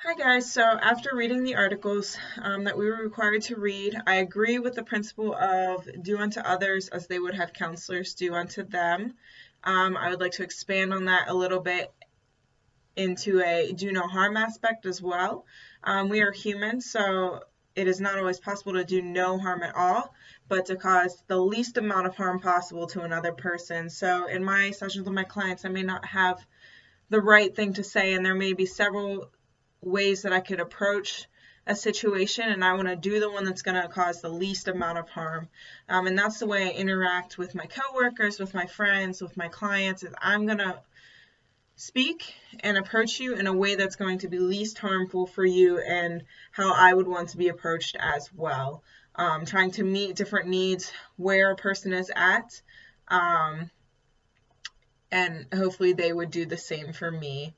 Hi guys, so after reading the articles that we were required to read, I agree with the principle of do unto others as they would have counselors do unto them. I would like to expand on that a little bit into a do no harm aspect as well. We are human, so it is not always possible to do no harm at all, but to cause the least amount of harm possible to another person. So in my sessions with my clients, I may not have the right thing to say, and there may be several ways that I could approach a situation, and I want to do the one that's going to cause the least amount of harm. And that's the way I interact with my coworkers, with my friends, with my clients, is I'm going to speak and approach you in a way that's going to be least harmful for you and how I would want to be approached as well. Trying to meet different needs where a person is at, and hopefully they would do the same for me.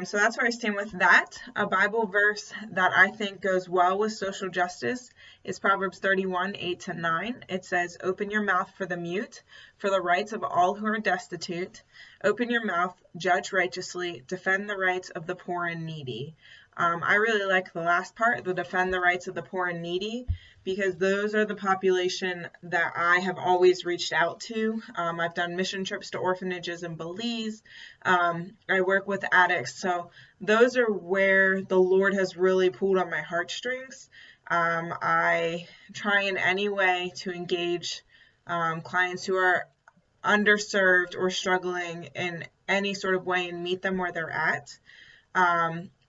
So that's where I stand with that. A Bible verse that I think goes well with social justice is Proverbs 31, 8-9. It says, "Open your mouth for the mute, for the rights of all who are destitute. Open your mouth, judge righteously, defend the rights of the poor and needy." I really like the last part, the defend the rights of the poor and needy, because those are the population that I have always reached out to. I've done mission trips to orphanages in Belize. I work with addicts. So those are where the Lord has really pulled on my heartstrings. I try in any way to engage clients who are underserved or struggling in any sort of way and meet them where they're at.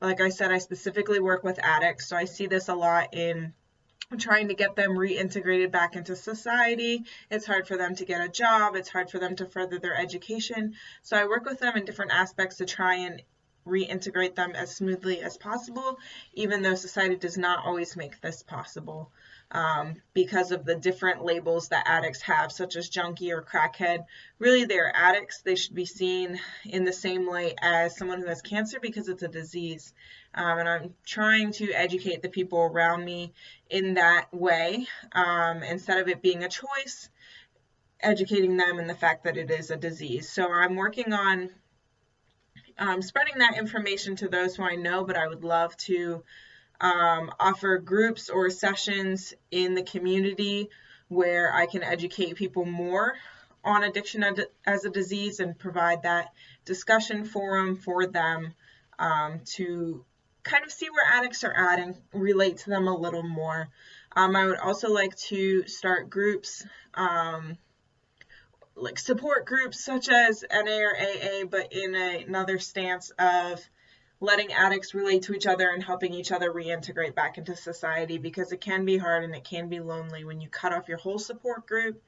Like I said, I specifically work with addicts, so I see this a lot in trying to get them reintegrated back into society. It's hard for them to get a job. It's hard for them to further their education. So I work with them in different aspects to try and reintegrate them as smoothly as possible, even though society does not always make this possible. Because of the different labels that addicts have, such as junkie or crackhead. Really, they're addicts. They should be seen in the same light as someone who has cancer because it's a disease. And I'm trying to educate the people around me in that way, instead of it being a choice, educating them in the fact that it is a disease. So I'm working on spreading that information to those who I know, but I would love to offer groups or sessions in the community where I can educate people more on addiction as a disease and provide that discussion forum for them to kind of see where addicts are at and relate to them a little more. I would also like to start groups, like support groups such as NA or AA, but in another stance of letting addicts relate to each other and helping each other reintegrate back into society, because it can be hard and it can be lonely when you cut off your whole support group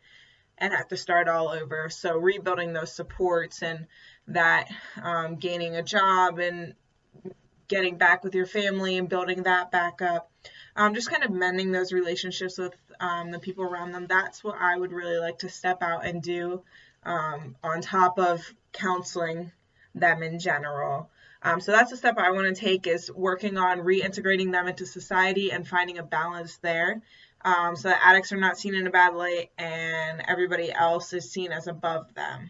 and have to start all over. So rebuilding those supports and that gaining a job and getting back with your family and building that back up, just kind of mending those relationships with the people around them. That's what I would really like to step out and do, on top of counseling them in general. So that's a step I want to take, is working on reintegrating them into society and finding a balance there, so that addicts are not seen in a bad light and everybody else is seen as above them.